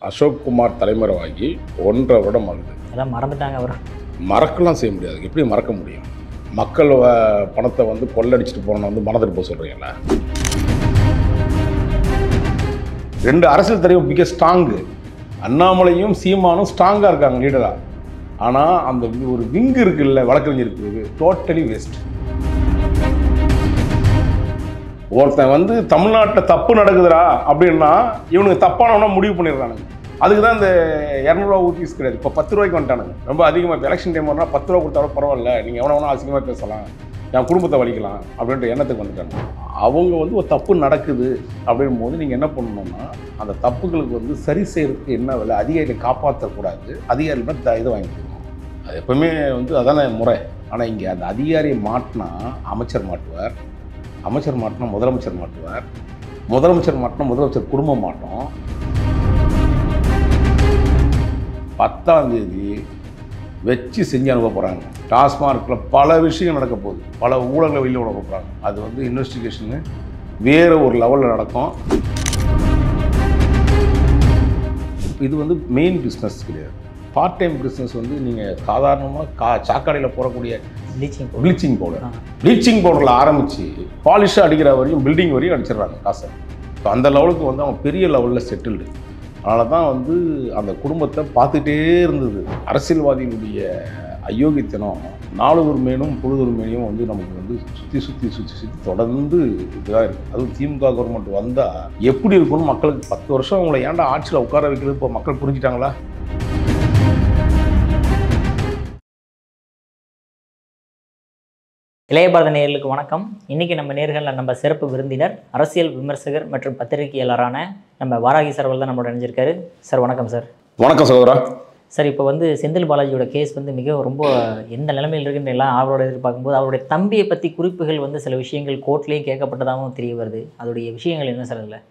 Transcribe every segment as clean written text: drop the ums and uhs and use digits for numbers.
அசோக் குமார் தலைமறைவாகி 1.5 வருடம் ஆகுது. எல்லாம் மறந்துட்டாங்க அவர். மறக்கலாம் செய்ய முடியாது. எப்படி மறக்க முடியும்? மக்கள் பணத்தை கொள்ளடிச்சிட்டு போன மறந்துட்டு போக சொல்கிறீங்களா? 2 அரசியல் தலைவர் மிக ஸ்ட்ராங்கு. அண்ணாமலையும் சீமானும் ஸ்ட்ராங்காக இருக்காங்க லீடராக. ஆனால் அந்த ஒரு விங்கு இருக்குல்ல, வழக்கறிஞருக்கு டோட்டலி வேஸ்ட். ஒருத்தன் தமிழ்நாட்டில் தப்பு நடக்குதுடா அப்படின்னா இவனுக்கு தப்பானவனா முடிவு பண்ணிடுறானுங்க. அதுக்கு தான் இந்த 200 ரூபா ஊற்றிஸ் கிடையாது. இப்போ 10 ரூபாய்க்கு வந்துட்டானுங்க. ரொம்ப அதிகமாக இப்போ எலெக்ஷன் டைம் வரனா 10 ரூபா கொடுத்தாலும் பரவாயில்ல, நீங்கள் எவனா அசிங்கமாக பேசலாம், என் குடும்பத்தை வலிக்கலாம் அப்படின்ற எண்ணத்துக்கு வந்துட்டாங்க. அவங்க ஒரு தப்பு நடக்குது அப்படின் போது நீங்கள் என்ன பண்ணணும்னா, அந்த தப்புகளுக்கு சரி செய்யறதுக்கு என்ன வேலை, அதிகாரிகளை காப்பாற்றக்கூடாது, அதிகாரிகள் இது வாங்கிக்கணும். அது எப்பவுமே அதான முறை. ஆனால் இங்கே அந்த அதிகாரியை மாட்டினா அமைச்சர் மாட்டுவார், அமைச்சர் மாட்டினா முதலமைச்சர் மாட்டுவார், முதலமைச்சர் மாட்டினா முதலமைச்சர் குடும்பம் மாட்டோம். 10ஆம் தேதி வச்சு செஞ்சு அனுப்ப போகிறாங்க. டாஸ்மார்க்கில் பல விஷயங்கள் நடக்க போகுது, பல ஊழல்களை வெளியில் விட போகிறாங்க. அது இன்வெஸ்டிகேஷனு வேறு ஒரு லெவலில் நடக்கும். இது மெயின் பிஸ்னஸ் கிடையாது, பார்ட் டைம் பிஸ்னஸ். நீங்கள் சாதாரணமாக சாக்கடையில் போடக்கூடிய ப்ளீச்சிங் பவுடரில் ஆரம்பித்து பாலிஷாக அடிக்கிற வரையும், பில்டிங் வரையும் அடிச்சிடுறாங்க காசை. ஸோ அந்த லெவலுக்கு அவங்க பெரிய லெவலில் செட்டில்டு. அதனால தான் அந்த குடும்பத்தை பார்த்துட்டே இருந்தது. அரசியல்வாதிகளுடைய அயோக்கியத்தனம் நாளொரு மேனும் பொழுதொரு மேனையும் நமக்கு சுற்றி தொடர்ந்து இதுதான் இருக்குது. அதுவும் திமுக கவர்மெண்ட் வந்தால் எப்படி இருக்குன்னு மக்களுக்கு 10 வருஷம் அவங்கள ஏன்டா ஆட்சியில் உட்கார வைக்கிறது இப்போ மக்கள் புரிஞ்சிட்டாங்களா? இளைய பாரத நேயர்களுக்கு வணக்கம். இன்றைக்கி நம்ம நேர்களில் நம்ம சிறப்பு விருந்தினர், அரசியல் விமர்சகர் மற்றும் பத்திரிகையாளரான நம்ம வாராகி சார் தான் நம்மளோட இணைஞ்சிருக்காரு. சார் வணக்கம் சார். வணக்கம் சகோதரா. சார், இப்போ செந்தில் பாலாஜியோட கேஸ் மிக ரொம்ப எந்த நிலைமையில் இருக்குன்னு எல்லாம் அவரோட எதிர்பார்க்கும்போது அவருடைய தம்பியை பற்றி குறிப்புகள் சில விஷயங்கள் கோர்ட்லேயும் கேட்கப்பட்டதாகவும் தெரிய வருது. அதோடைய விஷயங்கள் என்ன சார் அதில்?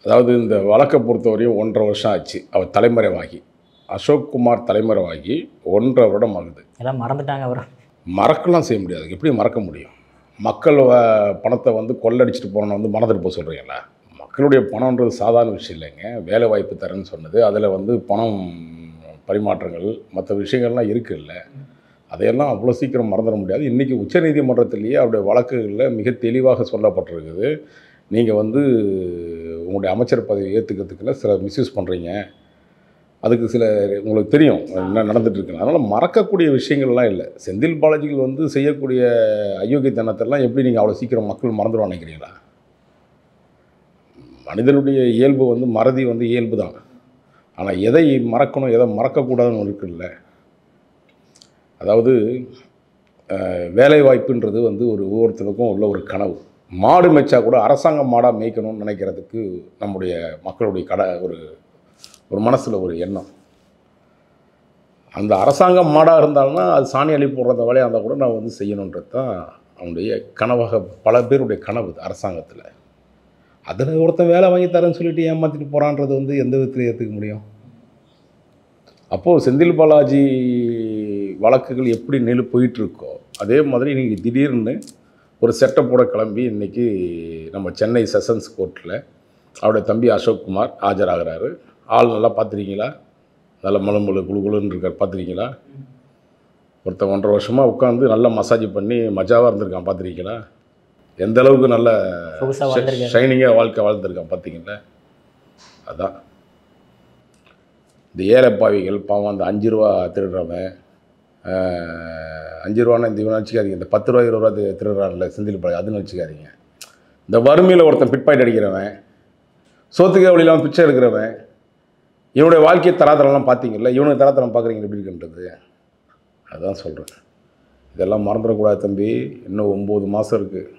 அதாவது இந்த வழக்கை பொறுத்தவரையும் 1.5 வருஷம் ஆச்சு. அவர் தலைமறைவாகி, அசோக் குமார் தலைமறைவாகி 1.5 வருடம் ஆகுது. எல்லாம் மறந்துட்டாங்க அவர். மறக்கலாம் செய்ய முடியாது. எப்படி மறக்க முடியும்? மக்கள் பணத்தை கொள்ளடிச்சிட்டு போனோன்னு மறந்துட்டு போக சொல்கிறீங்களா? மக்களுடைய பணம்ன்றது சாதாரண விஷயம் இல்லைங்க. வேலை வாய்ப்பு தரேன்னு சொன்னது, அதில் பணம் பரிமாற்றங்கள் மற்ற விஷயங்கள்லாம் இருக்குல்ல, அதையெல்லாம் அவ்வளோ சீக்கிரம் மறந்துட முடியாது. இன்றைக்கி உச்சநீதிமன்றத்திலேயே அவருடைய வழக்குகளில் மிக தெளிவாக சொல்லப்பட்டிருக்குது. நீங்கள் உங்களுடைய அமைச்சர் பதவி ஏற்றுக்கிறதுக்குள்ள சில மிஸ்யூஸ் பண்ணுறீங்க, அதுக்கு சில உங்களுக்கு தெரியும் என்ன நடந்துகிட்ருக்கு. அதனால் மறக்கக்கூடிய விஷயங்கள்லாம் இல்லை. செந்தில் பாலாஜிகள் செய்யக்கூடிய அயோக்கியத்தனத்தெல்லாம் எப்படி நீங்கள் அவ்வளோ சீக்கிரம் மக்கள் மறந்துடுவான்னு நினைக்கிறீங்களா? மனிதனுடைய இயல்பு மறதி இயல்பு தான். ஆனால் எதை மறக்கணும், எதை மறக்கக்கூடாதுன்னு இருக்குல்ல. அதாவது வேலை வாய்ப்புன்றது ஒரு ஒவ்வொருத்தருக்கும் உள்ள ஒரு கனவு. மாடு மேய்ச்சா கூட அரசாங்கம் மாடாக மேய்க்கணும்னு நினைக்கிறதுக்கு நம்முடைய மக்களுடைய ஒரு மனசில் ஒரு எண்ணம். அந்த அரசாங்கம் மாடாக இருந்தால்னா அது சாணி அள்ளி போடுறத வேலையாக இருந்தால் கூட நான் செய்யணுன்றது தான் அவனுடைய கனவாக, பல பேருடைய கனவு அரசாங்கத்தில். அதில் ஒருத்தன் வேலை வாங்கி தரேன்னு சொல்லிட்டு ஏமாற்றிட்டு போகிறான்றது எந்த விதத்தில் ஏற்றுக்க முடியும்? அப்போது செந்தில் பாலாஜி வழக்குகள் எப்படி போயிட்டுருக்கோ அதே மாதிரி இன்றைக்கி திடீர்னு ஒரு செட்டப்போட கிளம்பி இன்றைக்கி நம்ம சென்னை செஷன்ஸ் கோர்ட்டில் அவருடைய தம்பி அசோக் குமார் ஆஜராகிறாரு. ஆள் நல்லா பார்த்துருக்கீங்களா? நல்ல மலம்புல குழுன்னு இருக்கார், பார்த்துருக்கீங்களா? ஒருத்தன் 1.5 வருஷமாக உட்காந்து நல்லா மசாஜ் பண்ணி மஜாவாக இருந்திருக்கான், பார்த்துருக்கீங்களா? எந்த அளவுக்கு நல்ல ஷைனிங்காக வாழ்க்கை வாழ்ந்துருக்கான், பார்த்தீங்களா? அதான் இந்த ஏழைப்பாவிகள் பாவம். அந்த 5 ரூபா திருடுறவன், 5 ரூபான்னா இந்த இவனை வச்சுக்காதீங்க. இந்த 10 ரூபா 20 ரூபா திருடுறான்ல செந்தில் பாலாஜி, அதுன்னு வச்சுக்காதீங்க. இந்த வறுமையில் ஒருத்தன் பிட் பாயிண்ட் அடிக்கிறவன், சோத்துக்கே வழியில்லாமல் பிச்சை எடுக்கிறவன், இவனுடைய வாழ்க்கை தராதரம்லாம் பார்த்தீங்கல்ல. இவனுக்கு தராதரம் பார்க்குறீங்க எப்படி இருக்குன்றது. அதுதான் சொல்கிறேன். இதெல்லாம் மறந்துடக்கூடாது தம்பி. இன்னும் 9 மாதம் இருக்குது.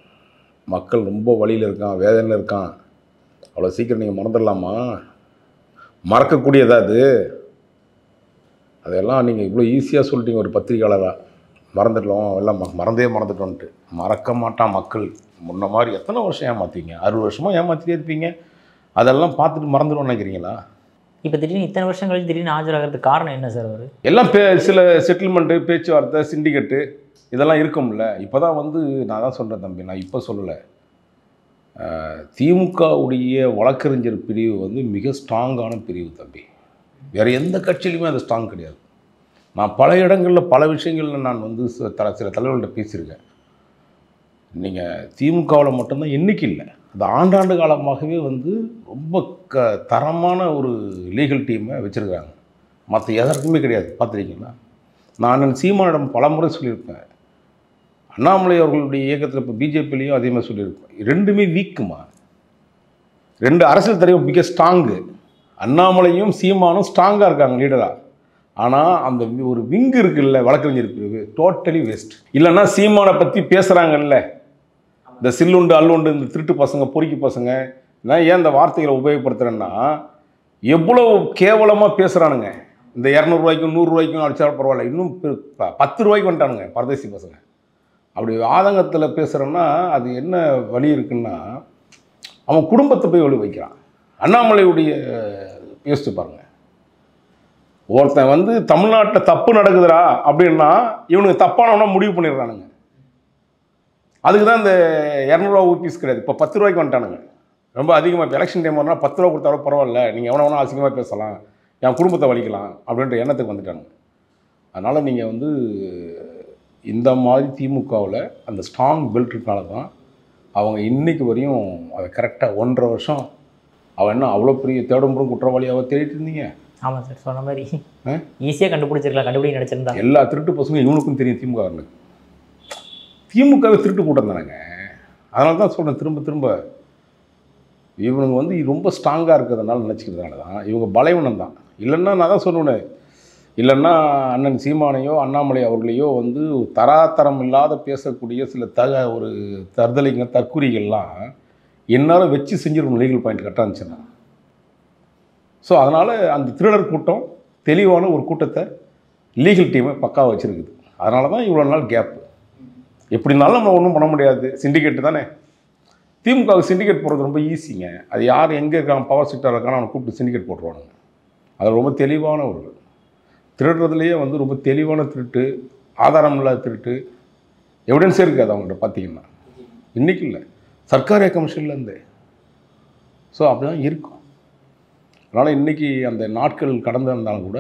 மக்கள் ரொம்ப வழியில் இருக்கான், வேதனையில் இருக்கான். அவ்வளோ சீக்கிரம் நீங்கள் மறந்துடலாமா? மறக்கக்கூடியதா அது? அதெல்லாம் நீங்கள் இவ்வளோ ஈஸியாக சொல்லிட்டீங்க ஒரு பத்திரிக்கையாளராக. மறந்துடலாம், எல்லாம் மறந்துட்டோன்ட்டு. மறக்க மாட்டான் மக்கள். முன்ன மாதிரி எத்தனை வருஷம் ஏமாற்றிங்க? 60 வருஷமாக ஏமாற்றிட்டே இருப்பீங்க. அதெல்லாம் பார்த்துட்டு மறந்துடுவோம்னு நினைக்கிறீங்களா? இப்போ திடீர்னு இத்தனை வருஷம் கழிச்சு திடீர்னு ஆஜராகிறதுக்கு காரணம் என்ன சார்? அவர் எல்லாம் சில செட்டில்மெண்ட்டு, பேச்சுவார்த்தை, சிண்டிகேட்டு இதெல்லாம் இருக்கும்ல. இப்போ தான் நான் தான் சொல்கிறேன் தம்பி, நான் இப்போ சொல்லலை. திமுகவுடைய வழக்கறிஞர் பிரிவு வந்து மிக ஸ்ட்ராங்கான பிரிவு தம்பி. வேறு எந்த கட்சியிலுமே அது ஸ்ட்ராங் கிடையாது. நான் பல இடங்களில் பல விஷயங்களில் நான் வந்து சில தலைவர்கள்ட்ட பேசியிருக்கேன். நீங்கள் திமுகவில் மட்டும்தான் இன்றைக்கி இல்லை, அது ஆண்டாண்டு காலமாகவே வந்து ரொம்ப தரமான ஒரு லீகல் டீமை வச்சுருக்காங்க. மற்ற எதற்குமே கிடையாது. பார்த்துருக்கீங்களா? நான் அண்ணன் சீமானிடம் பல முறை சொல்லியிருப்பேன். அண்ணாமலை அவர்களுடைய இயக்கத்தில் இப்போ பிஜேபிலையும் அதே மாதிரி சொல்லியிருப்பேன். ரெண்டுமே வீக்குமா. ரெண்டு அரசியல் தலைவர் மிக ஸ்ட்ராங்கு. அண்ணாமலையும் சீமானும் ஸ்ட்ராங்காக இருக்காங்க லீடராக. ஆனால் அந்த ஒரு விங்கு இருக்குல்ல வழக்கறிஞர் பிரிவு, டோட்டலி வேஸ்ட். இல்லைன்னா சீமானை பற்றி பேசுகிறாங்கல்ல, இந்த சில்லுண்டு அல்லுண்டு, இந்த திருட்டு பசங்க பொறுக்கி பசங்க, நான் ஏன் இந்த வார்த்தைகளை உபயோகப்படுத்துகிறேன்னா, எவ்வளோ கேவலமாக பேசுகிறானுங்க. இந்த 200 ரூபாய்க்கும் 100 ரூபாய்க்கும் அடிச்சா பரவாயில்ல, இன்னும் 10 ரூபாய்க்கு வந்துட்டானுங்க பரதேசி பசங்க. அப்படி ஆதங்கத்தில் பேசுகிறோன்னா அது என்ன வழி இருக்குன்னா, அவன் குடும்பத்தை போய் ஒளி வைக்கிறான். அண்ணாமலையுடைய யோசிச்சு பாருங்க. ஒருத்தன் வந்து தமிழ்நாட்டில் தப்பு நடக்குதுடா அப்படின்னா இவனுக்கு தப்பானவனா முடிவு பண்ணிடுறானுங்க. அதுக்கு தான் இந்த 200 ரூபா ஊபிஸ் கிடையாது, இப்போ 10 ரூபாய்க்கு வந்துட்டானுங்க. ரொம்ப அதிகமாக இப்போ எலெக்ஷன் டைம் வரனா 10 ரூபா கொடுத்தாலும் பரவாயில்ல, நீங்கள் எவனை வேணால் அசிங்கமாக பேசலாம், என் குடும்பத்தை வலிக்கலாம் அப்படின்ற எண்ணத்துக்கு வந்துட்டானுங்க. அதனால் நீங்கள் வந்து இந்த மாதிரி திமுகவில் அந்த ஸ்ட்ராங் பெல்ட்னால தான் அவங்க இன்றைக்கு வரையும் அதை கரெக்டாக 1.5 வருஷம் அவன் என்ன அவ்வளோ பெரிய தேடும்புறம் குற்றவாளியாக தேடிட்டு இருந்தீங்க. ஆமாம் சார், சொன்ன மாதிரி ஈஸியாக கண்டுபிடிச்சிருக்கலாம், கண்டுபிடிக்க நினச்சிருந்தா. எல்லா திருட்டு பசங்களும் இவனுக்கும் தெரியும் திமுகவுக்கு. திமுகவே திருட்டு கூட்டம் தானேங்க. அதனால தான் சொல்கிறேன் திரும்ப திரும்ப, இவனுங்க வந்து ரொம்ப ஸ்ட்ராங்காக இருக்கிறதுனால நினச்சிக்கிறதுனால தான் இவங்க பலவீனம் தான். இல்லைன்னா நான் தான் சொல்லுவேன், இல்லைன்னா அண்ணன் சீமானையோ அண்ணாமலை அவர்களையோ வந்து தராதரம் இல்லாத பேசக்கூடிய சில ஒரு தற்தலைங்க தற்குறிகள்லாம் என்னால் வச்சு செஞ்சிருக்கணும் லீகல் பாயிண்ட் கரெக்டாக இருந்துச்சுன்னா. ஸோ அதனால் அந்த திருடர் கூட்டம் தெளிவான ஒரு கூட்டத்தை லீகல் டீமை பக்காவாக வச்சுருக்குது. அதனால தான் இவ்வளோ நாள் கேப்பு. எப்படினாலும் நம்ம ஒன்றும் பண்ண முடியாது, சிண்டிகேட்டு தானே. திமுகவுக்கு சிண்டிகேட் போடுறது ரொம்ப ஈஸிங்க. அது யார் எங்கே இருக்கான், பவர் செக்டர் இருக்கானோ அவனை கூப்பிட்டு சிண்டிகேட் போட்டுருவானுங்க. அது ரொம்ப தெளிவான ஒரு திருடுறதுலேயே வந்து ரொம்ப தெளிவான திருட்டு, ஆதாரம் இல்லாத திருட்டு, எவிடன்ஸே இருக்காது அவங்கள்ட்ட பார்த்தீங்கன்னா. இன்றைக்கி இல்லை, சர்க்காரிய கமிஷன்லேருந்து. ஸோ அப்படி தான் இருக்கும். அதனால் இன்றைக்கி அந்த நாட்கள் கடந்து இருந்தாலும் கூட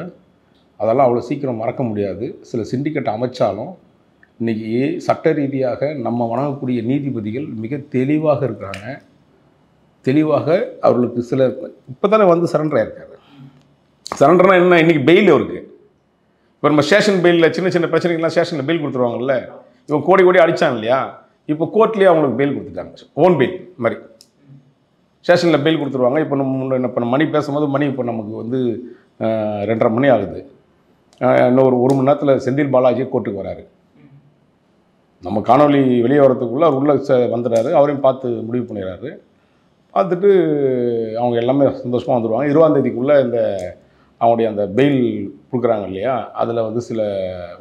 அதெல்லாம் அவ்வளோ சீக்கிரம் மறக்க முடியாது. சில சிண்டிகேட் அமைச்சாலும் இன்றைக்கி சட்ட ரீதியாக நம்ம வணங்கக்கூடிய நீதிபதிகள் மிக தெளிவாக இருக்கிறாங்க. தெளிவாக அவர்களுக்கு சில இப்போ தானே வந்து சரண்டர் ஆகிருக்காரு. சரண்டர்னால் என்ன, இன்றைக்கி பெயில் இருக்குது. இப்போ நம்ம ஸ்டேஷன் பெயிலில் சின்ன சின்ன பிரச்சனைகள்லாம் ஸ்டேஷனில் பெயில் கொடுத்துருவாங்கல்ல. இவன் கோடி கோடி அடித்தான் இல்லையா, இப்போ கோர்ட்லேயே அவங்களுக்கு பெயில் கொடுத்துட்டாங்க, ஓன் பெயில் மாதிரி. ஸ்டேஷனில் பெயில் கொடுத்துருவாங்க. இப்போ நம்ம மணி பேசும்போது மணி இப்போ நமக்கு வந்து 2:30 மணி ஆகுது. இன்னும் ஒரு மணி நேரத்தில் செந்தில் பாலாஜி கோர்ட்டுக்கு வராரு. நம்ம காணொலி வெளியே வரத்துக்குள்ளே அவர் உள்ளே வந்துடுறாரு. அவரையும் பார்த்து முடிவு பண்ணிடுறாரு. பார்த்துட்டு அவங்க எல்லாமே சந்தோஷமாக வந்துடுவாங்க. 20ஆம் தேதிக்குள்ளே இந்த அவங்களுடைய அந்த பெயில் கொடுக்குறாங்க இல்லையா, அதில் வந்து சில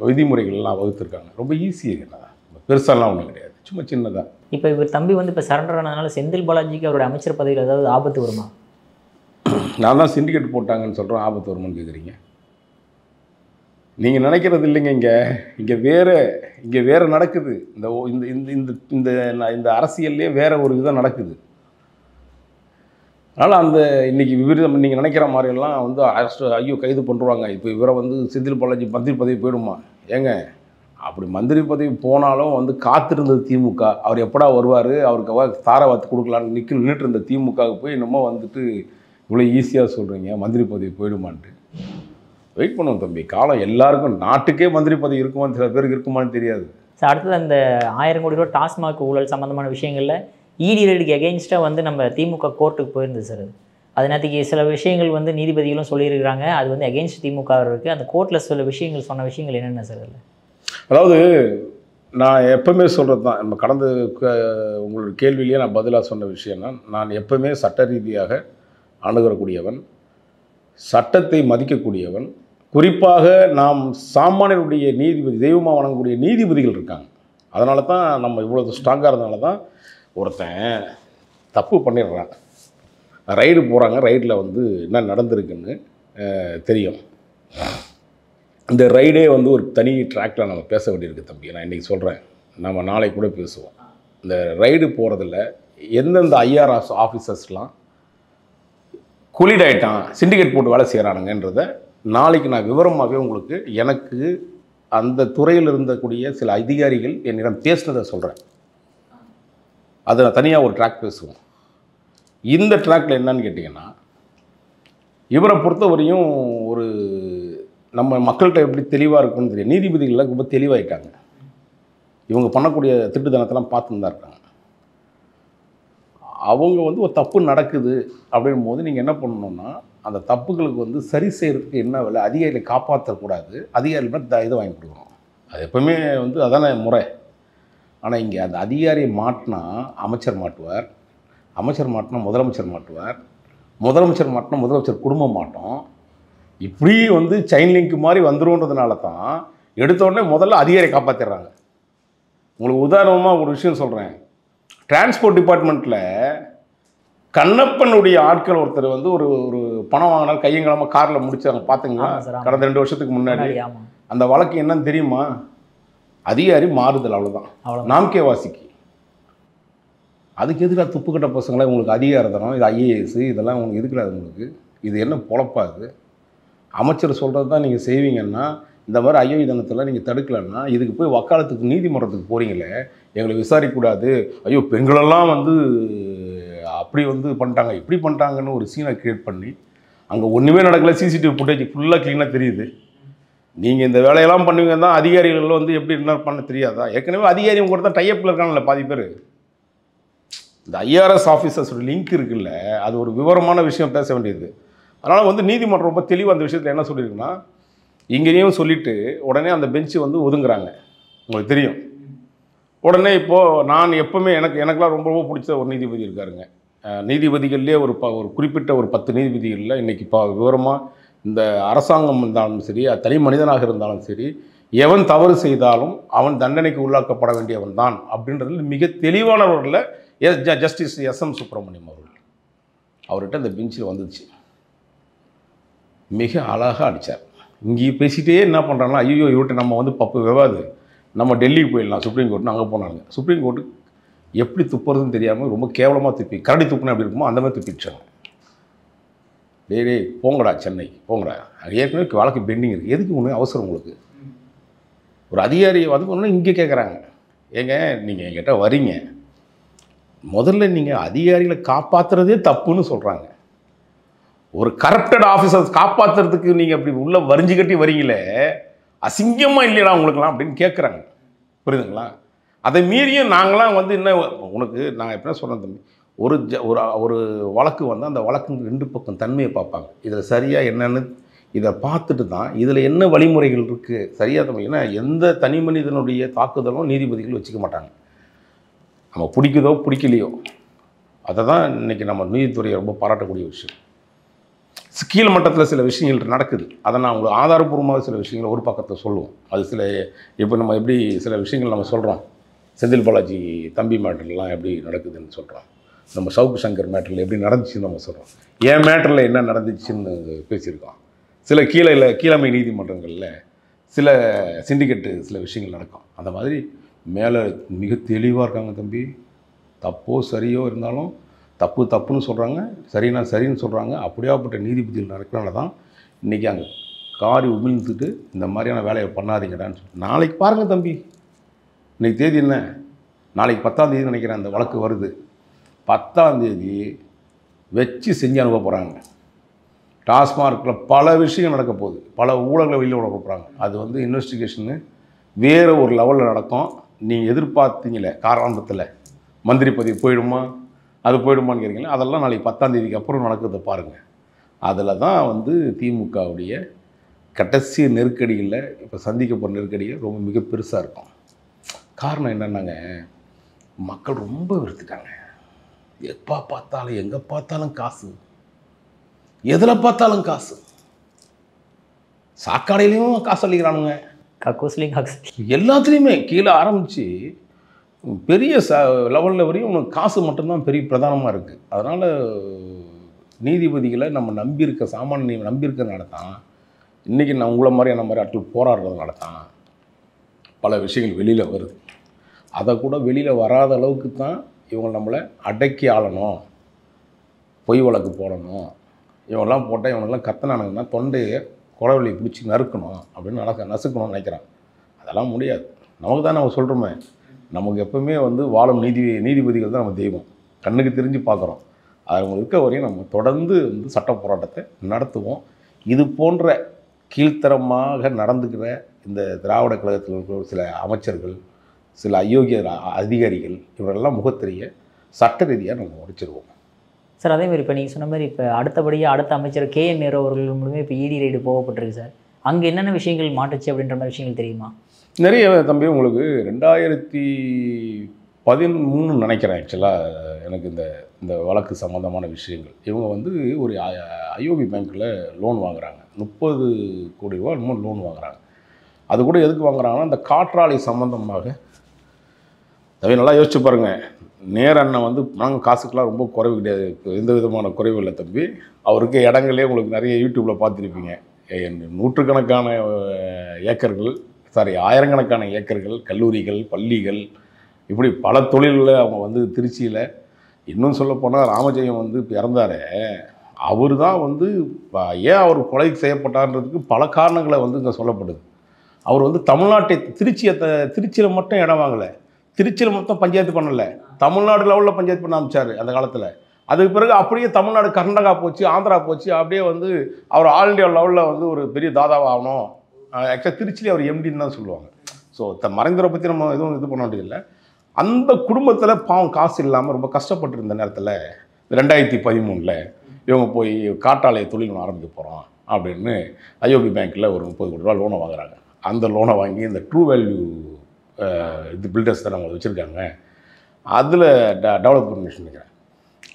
விதிமுறைகள்லாம் வகுத்துருக்காங்க. ரொம்ப ஈஸியாக பெருசாலாம் ஒன்றும் கிடையாது, சும்மா சின்னதாக. இப்போ இவர் தம்பி வந்து இப்போ சரண்டர் ஆனதுனால செந்தில் பாலாஜிக்கு அவருடைய அமைச்சர் பதவியில் ஏதாவது ஆபத்து வருமா? நான் தான் சிண்டிகேட் போட்டாங்கன்னு சொல்கிறேன், ஆபத்து வருமானு கேட்குறீங்க. நீங்கள் நினைக்கிறது இல்லைங்க. இங்கே வேறு நடக்குது. இந்த அரசியல்லே வேறு ஒரு விதம் நடக்குது. அதனால் அந்த இன்றைக்கி விபரீதம் நீங்கள் நினைக்கிற மாதிரியெல்லாம் வந்து அரெஸ்ட் ஐயோ கைது பண்ணுறாங்க. இப்போ இவரை வந்து செந்தில் பாலாஜி மந்திரி பதவி போயிடுமா? ஏங்க, அப்படி மந்திரி பதவி போனாலும் வந்து காத்திருந்தது திமுக. அவர் எப்படா வருவார், அவருக்கு தாரை வாத்து கொடுக்கலான்னு நின்றுட்டு இருந்த திமுகவுக்கு போய் என்னமோ வந்துட்டு இவ்வளோ ஈஸியாக சொல்கிறீங்க மந்திரி பதவி போயிடுமான்ட்டு. வெயிட் பண்ணுவோம் தம்பி, காலம் எல்லாருக்கும். நாட்டுக்கே மந்திரி பதவி இருக்குமான்னு சில பேருக்கு இருக்குமான்னு தெரியாது. சார், அடுத்தது அந்த 1000 கோடி ரூபா டாஸ்மாக் ஊழல் சம்மந்தமான விஷயங்களில் இடி ரெய்டுக்கு எகெயின்ஸ்டாக வந்து நம்ம திமுக கோர்ட்டுக்கு போயிருந்தது சார். அது நேற்றுக்கு சில விஷயங்கள் வந்து நீதிபதிகளும் சொல்லியிருக்கிறாங்க, அது வந்து எகெயின்ஸ்ட் திமுக இருக்குது. அந்த கோர்ட்டில் சில விஷயங்கள் சொன்ன விஷயங்கள் என்னென்ன சார் அதில்? அதாவது நான் எப்பவுமே சொல்கிறது தான், நம்ம கடந்த உங்களோட கேள்வியிலேயே நான் பதிலாக சொன்ன விஷயம்னா, நான் எப்பவுமே சட்ட ரீதியாக அணுகக்கூடியவன், சட்டத்தை மதிக்கக்கூடியவன். குறிப்பாக நாம் சாமானியருடைய நீதிபதி, தெய்வமாக வணங்கக்கூடிய நீதிபதிகள் இருக்காங்க. அதனால தான் நம்ம இவ்வளோ ஸ்ட்ராங்காக இருந்தனால தான் ஒருத்தன் தப்பு பண்ணிடுறான், ரைடு போகிறாங்க, ரைடில் வந்து என்ன நடந்திருக்குன்னு தெரியும். இந்த ரைடே வந்து ஒரு தனி ட்ராக்கில் நம்ம பேச வேண்டியிருக்கு தம்பி. நான் இன்றைக்கி சொல்கிறேன், நம்ம நாளைக்கு கூட பேசுவோம். இந்த ரைடு போகிறதில் எந்தெந்த ஐஆர்எஸ் ஆஃபீஸர்ஸ்லாம் கொலிட் ஆகிட்டான், சிண்டிகேட் போட்டு வேலை செய்கிறானுங்கன்றத நாளைக்கு நான் விவரமாகவே உங்களுக்கு எனக்கு அந்த துறையில் இருந்தக்கூடிய சில அதிகாரிகள் என்னிடம் பேசினதை சொல்கிறேன். அதை நான் தனியாக ஒரு ட்ராக் பேசுவோம். இந்த ட்ராக்கில் என்னன்னு கேட்டிங்கன்னா, இவரை பொறுத்தவரையும் ஒரு நம்ம மக்கள்கிட்ட எப்படி தெளிவாக இருக்குன்னு தெரியும். நீதிபதிகளில் ரொம்ப தெளிவாகிட்டாங்க. இவங்க பண்ணக்கூடிய திட்டுத்தனத்தெல்லாம் பார்த்துன்னு தான் இருக்காங்க. அவங்க வந்து ஒரு தப்பு நடக்குது அப்படின் போது நீங்கள் என்ன பண்ணணும்னா, அந்த தப்புகளுக்கு வந்து சரி செய்கிறதுக்கு என்ன வேலை, அதிகாரிகளை காப்பாற்றக்கூடாது, அதிகாரிகள் இதை வாங்கி கொடுக்கணும். அது எப்பவுமே வந்து அதான முறை. ஆனால் இங்கே அந்த அதிகாரியை மாட்டினா அமைச்சர் மாட்டுவார், அமைச்சர் மாட்டினா முதலமைச்சர் மாட்டுவார், முதலமைச்சர் மாட்டினா முதலமைச்சர் குடும்பம் மாட்டோம். இப்படி வந்து செயின் லிங்க் மாதிரி வந்துருன்றதுனால தான் எடுத்தோடனே முதல்ல அதிகாரியை காப்பாற்றிடுறாங்க. உங்களுக்கு உதாரணமாக ஒரு விஷயம் சொல்கிறேன். டிரான்ஸ்போர்ட் டிபார்ட்மெண்ட்டில் கண்ணப்பனுடைய ஆட்கள் ஒருத்தர் வந்து ஒரு ஒரு பணம் வாங்கினாலும் கையங்கலாமல் காரில் முடிச்சாங்க, பார்த்தீங்களா? கடந்த 2 வருஷத்துக்கு முன்னாடி. அந்த வழக்கு என்னன்னு தெரியுமா? அதிகாரி மாறுதல், அவ்வளோதான். நாம்கே வாசிக்கு. அதுக்கு எதுக்காக துப்புக்கட்ட பசங்களே உங்களுக்கு அதிகாரம் தரோம், இது ஐஏஎஸ், இதெல்லாம் உங்களுக்கு எதுக்குறாது உங்களுக்கு? இது என்ன பொழப்பாது? அமைச்சர் சொல்கிறது தான் நீங்கள் செய்வீங்கன்னா, இந்த மாதிரி அயோக்கியத்தனத்தில் நீங்கள் தடுக்கலைன்னா இதுக்கு போய் வக்காலத்துக்கு நீதிமன்றத்துக்கு போகிறீங்களே, எங்களை விசாரிக்கக்கூடாது, ஐயோ பெண்களெல்லாம் வந்து அப்படி வந்து பண்ணிட்டாங்க இப்படி பண்ணிட்டாங்கன்னு ஒரு சீனை க்ரியேட் பண்ணி அங்கே ஒன்றுமே நடக்கலை. சிசிடிவி ஃபுட்டேஜ் ஃபுல்லாக க்ளீனாக தெரியுது. நீங்கள் இந்த வேலையெல்லாம் பண்ணுவீங்க தான், அதிகாரிகள் வந்து எப்படி என்ன பண்ண தெரியாதா? ஏற்கனவே அதிகாரி உங்க கூட தான் டைப்பில் இருக்காங்கல்ல பாதி பேர். இந்த ஐஆர்எஸ் ஆஃபீஸர்ஸ் லிங்க் இருக்குல்ல, அது ஒரு விவரமான விஷயம் பேச வேண்டியது. அதனால் வந்து நீதிமன்றம் ரொம்ப தெளிவாக அந்த விஷயத்தில் என்ன சொல்லியிருக்குன்னா, இங்கேயும் சொல்லிவிட்டு உடனே அந்த பெஞ்சு வந்து ஒதுங்குறாங்க. உங்களுக்கு தெரியும். உடனே இப்போது நான் எப்போவுமே எனக்கெலாம் ரொம்ப ரொம்ப பிடிச்ச ஒரு நீதிபதி இருக்காருங்க. நீதிபதிகள்லேயே ஒரு குறிப்பிட்ட ஒரு 10 நீதிபதிகளில் இன்றைக்கி விவரமாக இந்த அரசாங்கம் இருந்தாலும் சரி, தனி மனிதனாக இருந்தாலும் சரி, எவன் தவறு செய்தாலும் அவன் தண்டனைக்கு உள்ளாக்கப்பட வேண்டியவன் தான் அப்படின்றதில் மிக தெளிவானவர்களில் ஜஸ்டிஸ் SM சுப்பிரமணியம் அவர்கள். அவர்கிட்ட இந்த பெஞ்சில் வந்துச்சு, மிக அழகாக அடித்தார். இங்கே பேசிகிட்டே என்ன பண்ணுறாங்கன்னா, ஐயோ இவர்கிட்ட நம்ம வந்து விவாது, நம்ம டெல்லிக்கு போயிடலாம் சுப்ரீம் கோர்ட்னு அங்கே போனாங்க. சுப்ரீம் கோர்ட்டு எப்படி துப்புறதுன்னு தெரியாமல் ரொம்ப கேவலமாக துப்பி, கரடி துப்புனா எப்படி இருக்குமோ அந்த மாதிரி துப்பிடுச்சாங்க. டே போங்கடா சென்னை போங்கடா, ஏற்கனவே வழக்கு பெண்டிங் இருக்குது, எதுக்கு ஒன்று அவசரம் உங்களுக்கு? ஒரு அதிகாரி வந்து ஒன்று இங்கே கேட்குறாங்க, ஏங்க நீங்கள் என்கிட்ட வரீங்க, முதல்ல நீங்கள் அதிகாரிகளை காப்பாற்றுறதே தப்புன்னு சொல்கிறாங்க. ஒரு கரப்டட் ஆஃபீஸர்ஸ் காப்பாற்றுறதுக்கு நீங்கள் அப்படி உள்ளே வரிஞ்சு கட்டி வரீங்களே, அசிங்கமாக இல்லையா உங்களுக்குலாம் அப்படின்னு கேட்குறாங்க. புரியுதுங்களா? அதை மீறியும் நாங்களாம் வந்து என்ன உனக்கு நான் எப்படி சொல்கிறேன் தம்பி, ஒரு வழக்கு வந்து அந்த வழக்கு 2 பக்கம் தன்மையை பார்ப்பாங்க. இதில் சரியாக என்னென்னு இதை பார்த்துட்டு தான் இதில் என்ன வழிமுறைகள் இருக்குது சரியாக தம்பி. ஏன்னா எந்த தனி மனிதனுடைய தாக்குதலும் நீதிபதிகள் வச்சுக்க மாட்டாங்க. நம்ம பிடிக்குதோ பிடிக்கலையோ அதை தான் இன்றைக்கி நம்ம நீதித்துறையை ரொம்ப பாராட்டக்கூடிய விஷயம். கீழ் மட்டத்தில் சில விஷயங்கள் நடக்குது, அதை நான் உங்களுக்கு ஆதாரபூர்வமாக சில விஷயங்கள் ஒரு பக்கத்தில் சொல்லுவோம். அது சில இப்போ நம்ம எப்படி சில விஷயங்கள் நம்ம சொல்கிறோம், செந்தில் பாலாஜி தம்பி மேட்டர்லாம் எப்படி நடக்குதுன்னு சொல்கிறோம், நம்ம சவுக்கு சங்கர் மேட்டரில் எப்படி நடந்துச்சுன்னு நம்ம சொல்கிறோம், என் மேட்டரில் என்ன நடந்துச்சுன்னு பேசியிருக்கோம். சில கீழமை நீதிமன்றங்களில் சில சிண்டிகேட்டு சில விஷயங்கள் நடக்கும். அந்த மாதிரி மேலே மிக தெளிவாக இருக்காங்க தம்பி. தப்போ சரியோ இருந்தாலும் தப்புன்னு சொல்கிறாங்க, சரின்னு சொல்கிறாங்க. அப்படியாப்பட்ட நீதிபதிகள் நடக்கிறனால தான் இன்றைக்கி அங்கே காரி உமிழ்ந்துட்டு இந்த மாதிரியான வேலையை பண்ணாதீங்கடான்னு சொல்லி. நாளைக்கு பாருங்கள் தம்பி, இன்றைக்கி தேதி என்ன, நாளைக்கு 10ஆம் தேதி நினைக்கிறேன் அந்த வழக்கு வருது. 10ஆம் தேதி வச்சு செஞ்சு அனுப்ப போகிறாங்க. டாஸ்மார்க்கில் பல விஷயங்கள் நடக்க போகுது, பல ஊழல்களை வெளியில் விட போகிறாங்க. அது வந்து இன்வெஸ்டிகேஷனு வேறு ஒரு லெவலில் நடக்கும். நீங்கள் எதிர்பார்த்தீங்களே ஆரம்பத்தில் மந்திரி பதவி போயிடுமா அது போயிடுமான்னு கேட்குறீங்களா, அதெல்லாம் நாளைக்கு 10ஆம் தேதிக்கு அப்புறம் நடக்கிறத பாருங்கள். அதில் தான் வந்து திமுகவுடைய கடைசி நெருக்கடியில் இப்போ சந்திக்க போகிற நெருக்கடிகள் ரொம்ப மிக பெருசாக இருக்கும். காரணம் என்னென்னாங்க, மக்கள் ரொம்ப வெறுத்துட்டாங்க. எப்போ பார்த்தாலும் எங்கே பார்த்தாலும் காசு, எதில் பார்த்தாலும் காசு, சாக்காடையிலையும் காசு அளிக்கிறானுங்க, கக்கூஸ்லேயும் காசு, எல்லாத்துலேயுமே கீழே ஆரம்பித்து பெரிய லெவலில் வரையும் உனக்கு காசு மட்டும்தான் பெரிய பிரதானமாக இருக்குது. அதனால் நீதிபதிகளை நம்ம சாமானிய நம்பியிருக்கிறதுனால தான் இன்றைக்கி நான் உங்களை மாதிரி என்ன மாதிரி ஆட்கள் போராடுறதுனால தான் பல விஷயங்கள் வெளியில் வருது. அதை கூட வெளியில் வராத அளவுக்கு தான் இவங்க நம்மளை அடக்கி ஆளணும், பொய் வழக்கு போடணும், இவங்கெல்லாம் போட்டால் இவங்கெல்லாம் கத்தனானுங்கன்னா தொண்டையை குடவெளியை பிடிச்சி நறுக்கணும் அப்படின்னு நசுக்கணும்னு நினைக்கிறாங்க. அதெல்லாம் முடியாது. நமக்கு தான் நம்ம சொல்கிறோமே, நமக்கு எப்பவுமே வந்து வாழும் நீதிபதிகள் தான் நம்ம தெய்வம். கண்ணுக்கு தெரிஞ்சு பார்க்குறோம். அவங்க இருக்க வரையும் நம்ம தொடர்ந்து வந்து சட்ட போராட்டத்தை நடத்துவோம். இது போன்ற கீழ்த்தரமாக நடந்துக்கிற இந்த திராவிட கழகத்தில் இருக்கிற சில அமைச்சர்கள், சில அயோக்கிய அதிகாரிகள் இவரெல்லாம் முகத்தெரிய சட்ட ரீதியாக நம்ம உடைச்சிருவோம். சார் அதே மாதிரி இப்போ நீங்கள் சொன்ன மாதிரி இப்போ அடுத்தபடியாக அடுத்த அமைச்சர் KN நேரு அவர்கள் மூலமே இப்போ ED ரைடு போகப்பட்டிருக்கு சார். அங்கே என்னென்ன விஷயங்கள் மாட்டுச்சு அப்படின்ற மாதிரி விஷயங்கள் தெரியுமா? நிறைய தம்பி, உங்களுக்கு 2013 நினைக்கிறேன் ஆக்சுவலாக எனக்கு இந்த வழக்கு சம்மந்தமான விஷயங்கள். இவங்க வந்து ஒரு IOB பேங்க்கில் லோன் வாங்குகிறாங்க. 30 கோடி ரூபா இன்னும் லோன் வாங்குகிறாங்க. அது கூட எதுக்கு வாங்குறாங்கன்னா இந்த காற்றாலை சம்மந்தமாக. தம்பி நல்லா யோசிச்சு பாருங்கள். நேரு அண்ணன் வந்து நாங்கள் காசுக்கெலாம் ரொம்ப குறைவு கிடையாது, எந்த விதமான குறைவு இல்லை தம்பி. அவருக்கு இடங்களே உங்களுக்கு நிறைய யூடியூப்பில் பார்த்துருப்பீங்க. நூற்றுக்கணக்கான ஏக்கர்கள், ஆயிரக்கணக்கான ஏக்கர்கள், கல்லூரிகள், பள்ளிகள், இப்படி பல தொழில்களில் அவங்க வந்து திருச்சியில். இன்னும் சொல்லப்போனால் ராமஜெயம் வந்து இப்போ இறந்தார். அவர் தான் வந்து ஏன் அவர் கொலை செய்யப்பட்டார்ன்றதுக்கு பல காரணங்களை வந்து இங்கே சொல்லப்படுது. அவர் வந்து தமிழ்நாட்டை திருச்சியில் மட்டும் இடம் வாங்கலை, திருச்சியில் மொத்தம் பஞ்சாயத்து பண்ணலை, தமிழ்நாடு லெவலில் பஞ்சாயத்து பண்ண ஆரம்பித்தார் அந்த காலத்தில். அதுக்கு பிறகு அப்படியே தமிழ்நாடு கர்நாடகா போச்சு, ஆந்திரா போச்சு. அப்படியே வந்து அவர் ஆல் இண்டியா லெவலில் வந்து ஒரு பெரிய தாதாவாக ஆகணும். ஆக்சுவலாக திருச்சியில் அவர் MDன்னு தான் சொல்லுவாங்க. ஸோ மறைந்தவரை பற்றி நம்ம எதுவும் இது பண்ண வேண்டியதில்லை. அந்த குடும்பத்தில் பாவம் காசு இல்லாமல் ரொம்ப கஷ்டப்பட்டு இருந்த நேரத்தில் 2013 இவங்க போய் காற்றாலையை தொழில் ஆரம்பிக்க போகிறோம் அப்படின்னு IOB பேங்க்கில் ஒரு 30 கோடி ரூபா லோனை வாங்குறாங்க. அந்த லோனை வாங்கி இந்த ட்ரூ வேல்யூ இது பில்டர்ஸ் தான் அவங்க வச்சுருக்காங்க. அதில் டெவலப் பண்ணி நினைக்கிறேன்.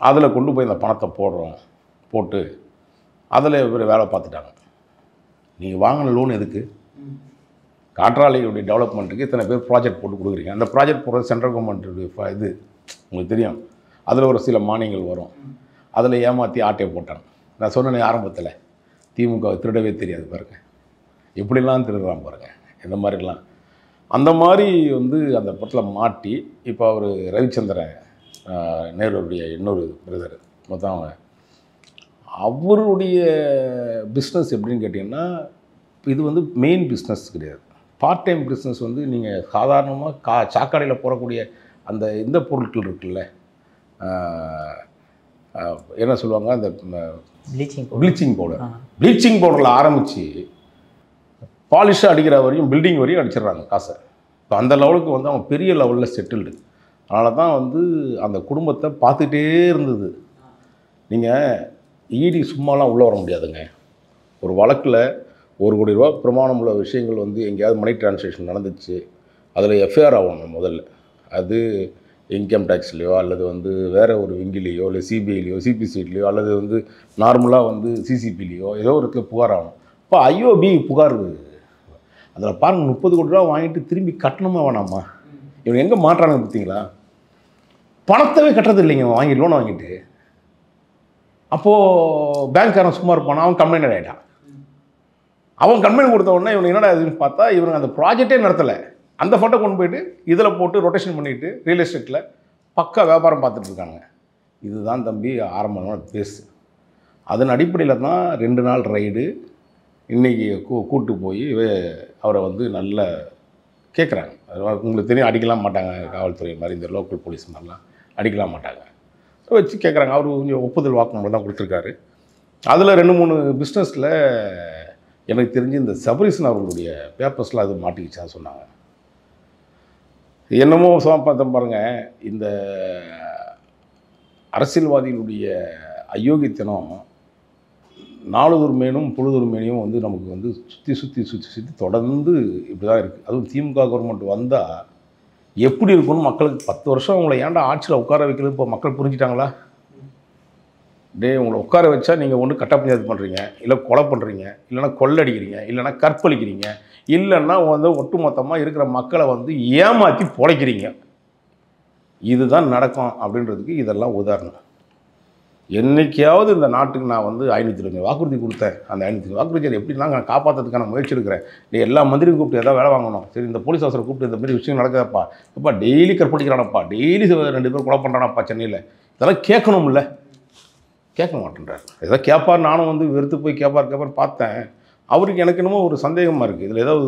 அதில் கொண்டு போய் இந்த பணத்தை போட்டு அதில் இவர் வேலை பார்த்துட்டாங்க. நீங்கள் வாங்கின லோன் எதுக்கு? காற்றாலையுடைய டெவலப்மெண்ட்டுக்கு இத்தனை பேர் ப்ராஜெக்ட் போட்டு கொடுக்குறீங்க. அந்த ப்ராஜெக்ட் போடுறது சென்ட்ரல் கவர்மெண்ட்டுடைய இது உங்களுக்கு தெரியும். அதில் ஒரு சில மானியங்கள் வரும். அதில் ஏமாற்றி ஆட்டையை போட்டாங்க. நான் சொன்னேன் ஆரம்பத்தில், திமுக திருடவே தெரியாது பாருங்கள், இப்படிலாம் திருடுறான் பாருங்கள், இந்த மாதிரிலாம். அந்த மாதிரி வந்து அந்த படத்தில் மாட்டி இப்போ அவர் ரவிச்சந்திரன் நேருடைய இன்னொரு பிரதர் மொத்தம் அவருடைய பிஸ்னஸ் எப்படின்னு கேட்டிங்கன்னா, இது வந்து மெயின் பிஸ்னஸ் கிடையாது, பார்ட் டைம் பிஸ்னஸ். வந்து நீங்கள் சாதாரணமாக சாக்கடையில் போடக்கூடிய அந்த இந்த பொருட்கள் இருக்குல்ல, என்ன சொல்லுவாங்க, அந்த ப்ளீச்சிங் பவுடரில் ஆரம்பித்து பாலிஷாக அடிக்கிற வரையும் பில்டிங் வரையும் அடிச்சிடுறாங்க காசை. இப்போ அந்த லெவலுக்கு வந்து அவங்க பெரிய லெவலில் செட்டில்டு. அதனால தான் வந்து அந்த குடும்பத்தை பார்த்துட்டே இருந்தது. நீங்கள் ED சும்மாலாம் உள்ளே வர முடியாதுங்க. ஒரு வழக்கில் 1 கோடி ரூபா பிரமாணம் உள்ள விஷயங்கள் வந்து எங்கேயாவது மணி டிரான்சாக்ஷன் நடந்துச்சு, அதில் FIR ஆகணும் முதல்ல. அது இன்கம் டேக்ஸ்லையோ அல்லது வந்து வேறு ஒரு வங்கிலேயோ இல்லை CBIலையோ CPCலையோ அல்லது வந்து நார்மலாக வந்து CCPலையோ ஏதோ ஒரு இடத்துல புகார் ஆகணும். இப்போ IOB புகார் அதில் பாருங்கள், 30 கோடி ரூபா வாங்கிட்டு திரும்பி கட்டணுமா வேணாமா? இவங்க எங்கே மாட்டுறாங்க பார்த்தீங்களா? பணத்தவே கட்டுறது இல்லைங்க லோனை வாங்கிட்டு. அப்போது பேங்க்காரன் சும்மா இருப்பானா? அவன் கம்ப்ளைண்ட் ஆகிட்டான். அவன் கம்ப்ளைண்ட் கொடுத்த உடனே இவங்க என்னடா இதுன்னு பார்த்தா இவங்க அந்த ப்ராஜெக்டே நடத்தலை. அந்த ஃபோட்டோ கொண்டு போயிட்டு இதில் போட்டு ரொட்டேஷன் பண்ணிவிட்டு ரியல் எஸ்டேட்டில் பக்கா வியாபாரம் பார்த்துட்ருக்காங்க. இதுதான் தம்பி ஆரம்பமான பேஸ். அதன் அடிப்படையில் தான் 2 நாள் ரைடு இன்றைக்கி கூட்டு போய் அவரை வந்து நல்லா கேட்குறாங்க. உங்களுக்கு தெரியும், அடிக்கலாம் மாட்டாங்க காவல்துறை மாதிரி, இந்த லோக்கல் போலீஸ் மாதிரிலாம் அடிக்கலாம் மாட்டாங்க. வச்சு கேட்குறாங்க. அவர் கொஞ்சம் ஒப்புதல் வாக்குமூலம் தான் கொடுத்துருக்காரு. அதில் 2-3 பிஸ்னஸில் எனக்கு தெரிஞ்சு இந்த சபரீசன் அவர்களுடைய பேப்பர்ஸ்லாம் அது மாட்டிக்கிச்சான்னு சொன்னாங்க. என்னமோ பார்த்தோம் பாருங்கள், இந்த அரசியல்வாதிகளுடைய அயோக்கியத்தனம் நாளுதொரு மேனும் பொழுதொரு மேனியும் வந்து நமக்கு வந்து சுற்றி தொடர்ந்து இப்படி தான் இருக்குது. அதுவும் திமுக கவர்மெண்ட் வந்தால் எப்படி இருக்குன்னு மக்களுக்கு 10 வருஷம் அவங்கள ஏன்டா ஆட்சியில் உட்கார வைக்கிறது இப்போ மக்கள் புரிஞ்சிட்டாங்களா? உங்களை உட்கார வச்சா நீங்கள் ஒன்று கட்ட பஞ்சாயத்து பண்ணுறீங்க, இல்லை கொலை பண்ணுறீங்க, இல்லைனா கொள்ளடிக்கிறீங்க, இல்லைனா கற்பழிக்கிறீங்க, இல்லைன்னா வந்து ஒட்டுமொத்தமாக இருக்கிற மக்களை வந்து ஏமாற்றி பொழைக்கிறீங்க. இதுதான் நடக்கும் அப்படின்றதுக்கு இதெல்லாம் உதாரணம். என்றைக்காவது இந்த நாட்டுக்கு நான் வந்து 525 வாக்குறுதி கொடுத்தேன். அந்த 525 வாக்குறுதியை எப்படின்னா நான் காப்பாற்றுறதுக்கான முயற்சி எடுக்கிறேன். நீ எல்லா மந்திரியும் கூப்பிட்டு ஏதாவது வேலை வாங்கணும். சரி, இந்த போலீஸ் ஆஃபீஸரை கூப்பிட்டு இந்த மாதிரி விஷயம் நடக்குதாப்பா, எப்பா டெய்லி கற்பழிக்கிறானப்பா, டெய்லி 2 பேர் கொலை பண்ணுறானப்பா சென்னையில், இதெல்லாம் கேட்கணும்ல, கேட்க மாட்டேன்றார். ஏதாவது கேட்பார். நானும் வந்து வெறுத்து போய் கேட்பார் பார்த்தேன். அவருக்கு எனக்கு என்னமோ ஒரு சந்தேகமாக இருக்குது. இதில் ஏதாவது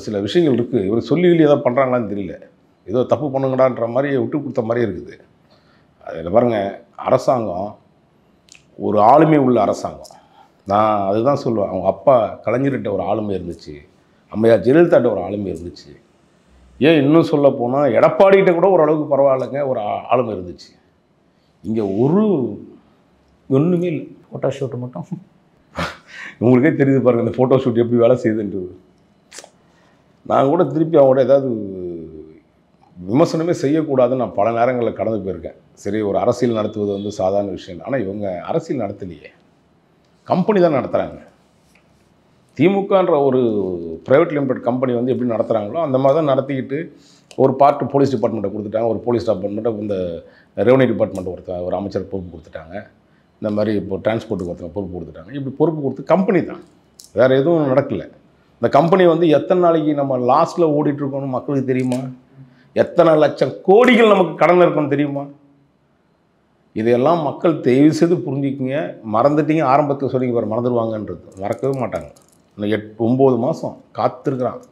சில விஷயங்கள் இருக்குது. இவர் சொல்லி ஏதாவது பண்ணுறாங்களான்னு தெரியல. ஏதோ தப்பு பண்ணுங்கடான்ற மாதிரி விட்டு கொடுத்த மாதிரி இருக்குது. அதில் பாருங்கள், அரசாங்கம் ஒரு ஆளுமை உள்ள அரசாங்கம். நான் அதுதான் சொல்லுவேன். அவங்க அப்பா கலைஞர்கிட்ட ஒரு ஆளுமை இருந்துச்சு, அம்மையார் ஜெயலலிதாட்ட ஒரு ஆளுமை இருந்துச்சு. ஏன் இன்னும் சொல்ல போனால் எடப்பாடிகிட்ட கூட ஓரளவுக்கு பரவாயில்லைங்க ஒரு ஆளுமை இருந்துச்சு. இங்கே ஒன்றுமே இல்லை. ஃபோட்டோ ஷூட்டு மட்டும் உங்களுக்கே தெரியுது பாருங்கள் இந்த ஃபோட்டோ ஷூட் எப்படி வேலை செய்யுதுன்றது. நான் கூட திருப்பி அவங்க கூட ஏதாவது விமர்சனமே செய்யக்கூடாதுன்னு நான் பல நேரங்களில் கடந்து போயிருக்கேன். சரி, ஒரு அரசியல் நடத்துவது வந்து சாதாரண விஷயம் இல்லை. ஆனால் இவங்க அரசியல் நடத்தலையே, கம்பெனி தான் நடத்துகிறாங்க. திமுகன்ற ஒரு ப்ரைவேட் லிமிடெட் கம்பெனி வந்து எப்படி நடத்துகிறாங்களோ அந்த மாதிரி தான் நடத்திக்கிட்டு ஒரு பார்ட் போலீஸ் டிபார்ட்மெண்ட்டை கொடுத்துட்டாங்க. ஒரு போலீஸ் டிபார்ட்மெண்ட்டை இந்த ரெவன்யூ டிபார்ட்மெண்ட் ஒரு அமைச்சர் பொறுப்பு கொடுத்துட்டாங்க. இந்த மாதிரி இப்போ டிரான்ஸ்போர்ட்டுக்கு ஒருத்தவங்க பொறுப்பு கொடுத்துட்டாங்க. இப்படி பொறுப்பு கொடுத்து கம்பெனி தான், வேறு எதுவும் நடக்கலை. இந்த கம்பெனி வந்து எத்தனை நாளைக்கு நம்ம லாஸ்ட்டில் ஓடிட்டுருக்கோன்னு மக்களுக்கு தெரியுமா? எத்தனை லட்சம் கோடிகள் நமக்கு கடன் இருக்குன்னு தெரியுமா? இதையெல்லாம் மக்கள் தயவு செய்து புரிஞ்சுக்கிங்க. மறந்துட்டீங்க, ஆரம்பத்தில் சொன்னீங்க பாரு, மறந்துடுவாங்கன்றது மறக்கவே மாட்டாங்க. இன்னும் 9 மாதம் காத்திருக்கிறான்,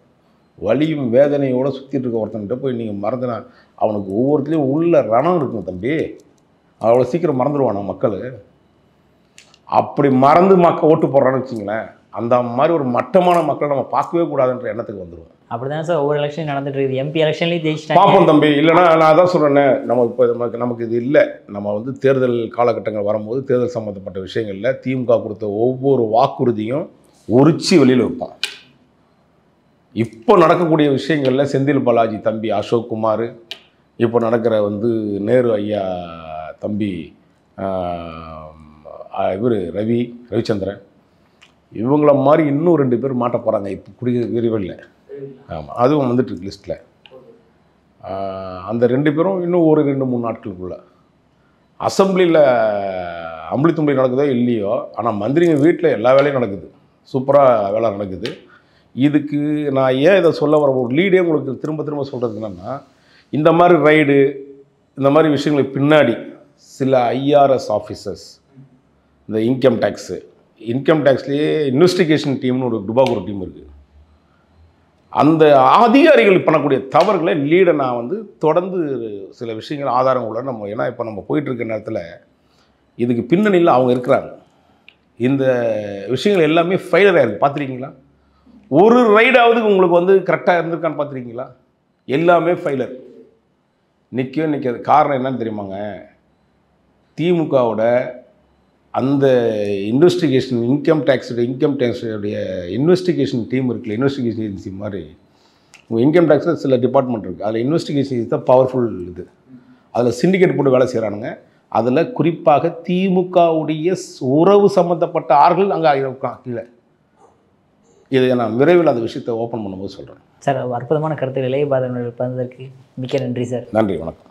வலியும் வேதனையோடு சுற்றிட்டு இருக்க ஒருத்தன்கிட்ட போய் நீங்கள் மறந்துனா அவனுக்கு ஒவ்வொருத்திலையும் உள்ள ரணம் இருக்கும் தம்பி. அவ்வளோ சீக்கிரம் மறந்துடுவானா மக்கள்? அப்படி மறந்து ஓட்டு போடுறான்னு வச்சிங்களேன், அந்த மாதிரி ஒரு மட்டமான மக்களை நம்ம பார்க்கவே கூடாதுன்ற எண்ணத்துக்கு வந்துடுவோம். அப்படிதான் சார் ஒவ்வொரு எலெக்ஷன் நடந்துட்டு இருக்குது. எம்பி எலெக்ஷன்லேயும் ஜெயிச்சிட்டாங்க. பார்ப்போம் தம்பி. இல்லைனா நான் அதான் சொல்கிறேன்னே, நம்ம இப்போ நமக்கு இது இல்லை. நம்ம வந்து தேர்தல் காலகட்டங்கள் வரும்போது தேர்தல் சம்மந்தப்பட்ட விஷயங்களில் திமுக கொடுத்த ஒவ்வொரு வாக்குறுதியும் உரிச்சி வெளியில் வைப்போம். இப்போ நடக்கக்கூடிய விஷயங்களில் செந்தில் பாலாஜி தம்பி அசோக் குமார், இப்போ நடக்கிற வந்து நேரு ஐயா தம்பி இவர் ரவிச்சந்திரன், இவங்கள மாதிரி இன்னும் 2 பேர் மாட்ட போகிறாங்க இப்போ விரைவில். ஆமாம், அதுவும் வந்துட்டுருக்கு லிஸ்ட்டில். அந்த 2 பேரும் இன்னும் ஒரு 2-3 நாட்களுக்குள்ள அசம்பிளியில் அம்பளி தும்பளி நடக்குதோ இல்லையோ, ஆனால் மந்திரிங்க வீட்டில் எல்லா வேலையும் நடக்குது, சூப்பராக வேலை நடக்குது. இதுக்கு நான் ஏன் இதை சொல்ல வர ஒரு லீடே உங்களுக்கு திரும்ப திரும்ப சொல்கிறது என்னென்னா, இந்த மாதிரி ரைடு இந்த மாதிரி விஷயங்களுக்கு பின்னாடி சில ஐஆர்எஸ் ஆஃபீஸர்ஸ், இந்த இன்கம் டேக்ஸ்லேயே இன்வெஸ்டிகேஷன் டீம்னு ஒரு துபாக்கு ஒரு டீம் இருக்குது. அந்த அதிகாரிகள் பண்ணக்கூடிய தவறுகளை லீடை நான் வந்து தொடர்ந்து சில விஷயங்கள் ஆதாரங்களோட நம்ம, ஏன்னா இப்போ நம்ம போயிட்டுருக்க நேரத்தில் இதுக்கு பின்னணியில் அவங்க இருக்கிறாங்க. இந்த விஷயங்கள் எல்லாமே ஃபெயிலியர் ஆகிருக்கு. பார்த்துருக்கீங்களா? ஒரு ரைடாவது உங்களுக்கு வந்து கரெக்டாக இருந்திருக்கான்னு பார்த்துருக்கீங்களா? எல்லாமே ஃபெயிலியர். நிற்காது. காரணம் என்னன்னு தெரியுமாங்க? திமுகவோட அந்த இன்கம் டேக்ஸுடைய இன்வெஸ்டிகேஷன் டீம் இருக்குல்ல, இன்வெஸ்டிகேஷன் ஏஜென்சி மாதிரி இன்கம் டேக்ஸில் சில டிபார்ட்மெண்ட் இருக்குது. அதில் இன்வெஸ்டிகேஷன் ஏஜென்சி தான் பவர்ஃபுல் இது. அதில் சிண்டிகேட் போட்டு வேலை செய்கிறானுங்க. அதில் குறிப்பாக திமுகவுடைய உறவு சம்மந்தப்பட்ட ஆள்கள் அங்கே இருக்கான் கீழே. இதை நான் விரைவில் அந்த விஷயத்தை ஓப்பன் பண்ணும்போது சொல்கிறேன். சார், அற்புதமான கருத்துக்களை இளைய பாரதம் பகிர்ந்ததற்கு மிக்க நன்றி சார். நன்றி, வணக்கம்.